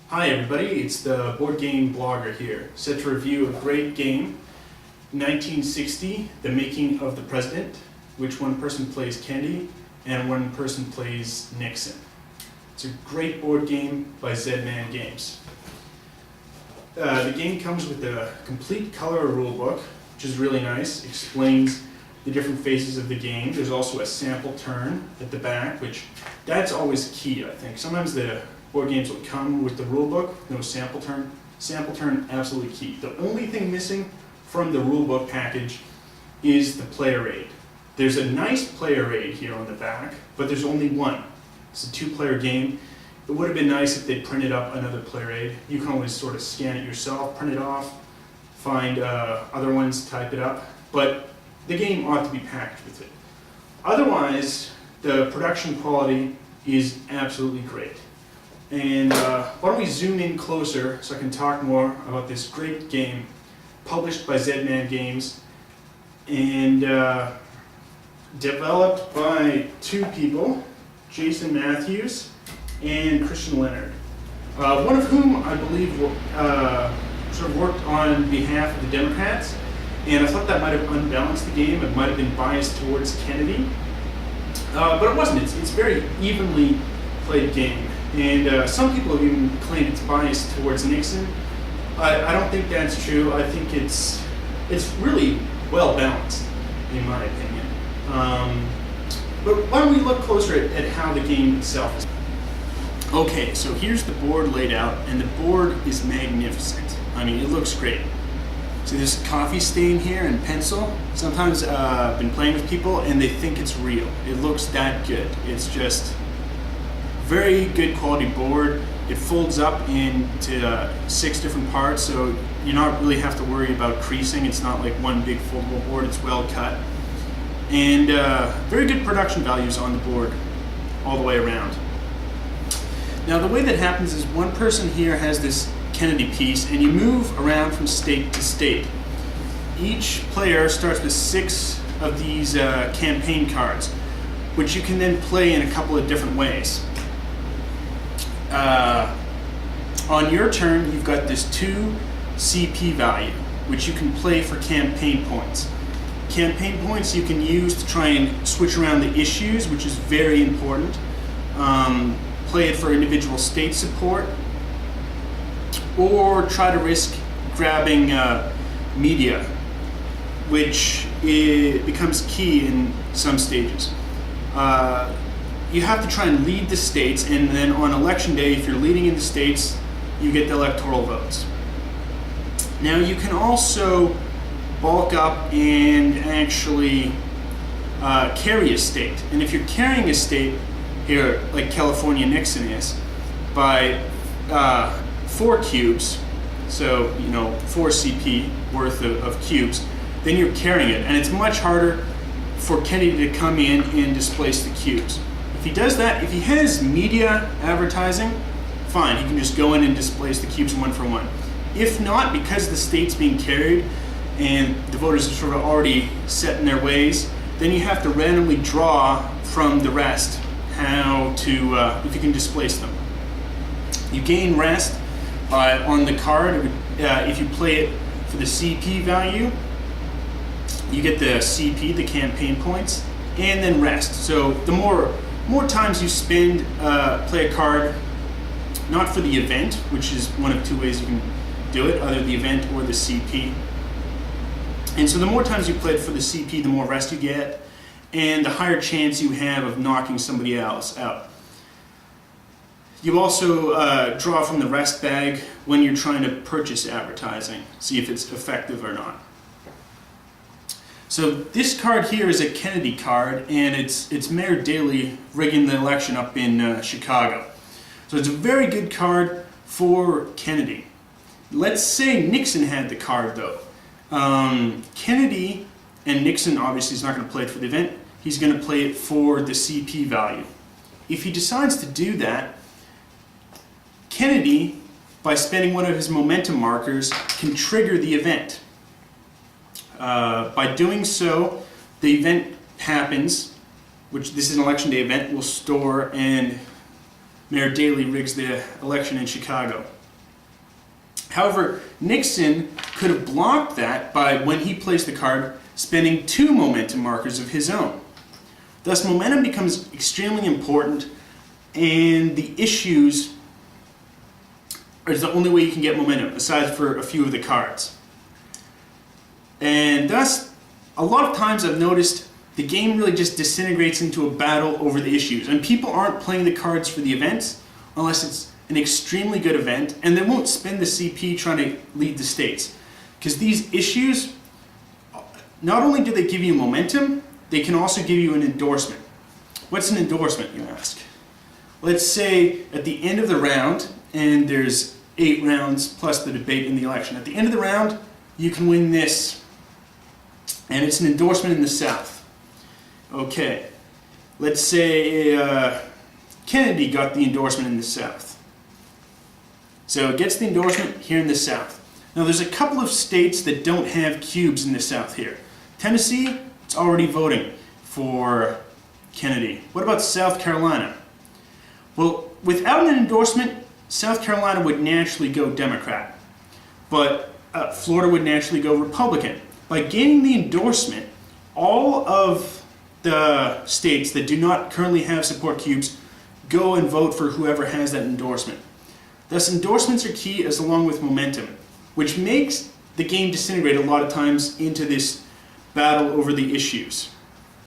Hi everybody, it's the Board Game Blogger here, set to review a great game, 1960, The Making of the President, which one person plays Kennedy and one person plays Nixon. It's a great board game by Z-Man Games. The game comes with a complete color rulebook, which is really nice, explains the different phases of the game. There's also a sample turn at the back, which that's always key, I think. Sometimes the board games will come with the rulebook, no sample turn. Sample turn, absolutely key. The only thing missing from the rulebook package is the player aid. There's a nice player aid here on the back, but there's only one. It's a two-player game. It would have been nice if they printed up another player aid. You can always sort of scan it yourself, print it off, find other ones, type it up, but the game ought to be packaged with it. Otherwise, the production quality is absolutely great. And why don't we zoom in closer so I can talk more about this great game published by Z-Man Games and developed by two people, Jason Matthews and Christian Leonard, one of whom I believe sort of worked on behalf of the Democrats, and I thought that might have unbalanced the game. It might have been biased towards Kennedy, but it wasn't. It's a very evenly played game. And some people have even claimed it's biased towards Nixon. I don't think that's true. I think it's really well balanced, in my opinion. But why don't we look closer at how the game itself is. Okay, so here's the board laid out, and the board is magnificent. I mean, it looks great. See this coffee stain here and pencil? Sometimes I've been playing with people and they think it's real. It looks that good. It's just very good quality board. It folds up into 6 different parts, so you not really have to worry about creasing. It's not like one big foldable board, it's well cut. And very good production values on the board all the way around. Now the way that happens is one person here has this Kennedy piece and you move around from state to state. Each player starts with 6 of these campaign cards, which you can then play in a couple of different ways. On your turn, you've got this 2 CP value, which you can play for campaign points. Campaign points you can use to try and switch around the issues, which is very important. Play it for individual state support, or try to risk grabbing media, which becomes key in some stages. You have to try and lead the states, and then on election day, if you're leading in the states, you get the electoral votes. Now you can also bulk up and actually carry a state. And if you're carrying a state here, like California Nixon is, by 4 cubes, so 4 CP worth of cubes, then you're carrying it. And it's much harder for Kennedy to come in and displace the cubes. If he does that, if he has media advertising, fine, he can just go in and displace the cubes 1 for 1. If not, because the state's being carried and the voters are sort of already set in their ways, then you have to randomly draw from the rest how to, if you can displace them. You gain rest on the card. If you play it for the CP value, you get the CP, the campaign points, and then rest. So the more times you spend, play a card, not for the event, which is one of 2 ways you can do it, either the event or the CP. And so the more times you play it for the CP, the more rest you get, and the higher chance you have of knocking somebody else out. You also draw from the rest bag when you're trying to purchase advertising, see if it's effective or not. So this card here is a Kennedy card, and it's Mayor Daley rigging the election up in Chicago. So it's a very good card for Kennedy. Let's say Nixon had the card though. Kennedy and Nixon obviously is not going to play it for the event. He's going to play it for the CP value. If he decides to do that, Kennedy, by spending one of his momentum markers, can trigger the event. By doing so, the event happens, which this is an election day event, will store, and Mayor Daley rigs the election in Chicago. However, Nixon could have blocked that by, when he placed the card, spending 2 momentum markers of his own. Thus, momentum becomes extremely important, and the issues is the only way you can get momentum, aside for a few of the cards. And thus, a lot of times I've noticed the game really just disintegrates into a battle over the issues, and people aren't playing the cards for the events unless it's an extremely good event, and they won't spend the CP trying to lead the states. Because these issues, not only do they give you momentum, they can also give you an endorsement. What's an endorsement, you ask? Let's say at the end of the round, and there's 8 rounds plus the debate in the election. At the end of the round, you can win this, and it's an endorsement in the South. Okay, let's say Kennedy got the endorsement in the South. So it gets the endorsement here in the South. Now there's a couple of states that don't have cubes in the South here. Tennessee, it's already voting for Kennedy. What about South Carolina? Well, without an endorsement, South Carolina would naturally go Democrat, but Florida would naturally go Republican. By gaining the endorsement, all of the states that do not currently have support cubes go and vote for whoever has that endorsement. Thus, endorsements are key, as along with momentum, which makes the game disintegrate a lot of times into this battle over the issues.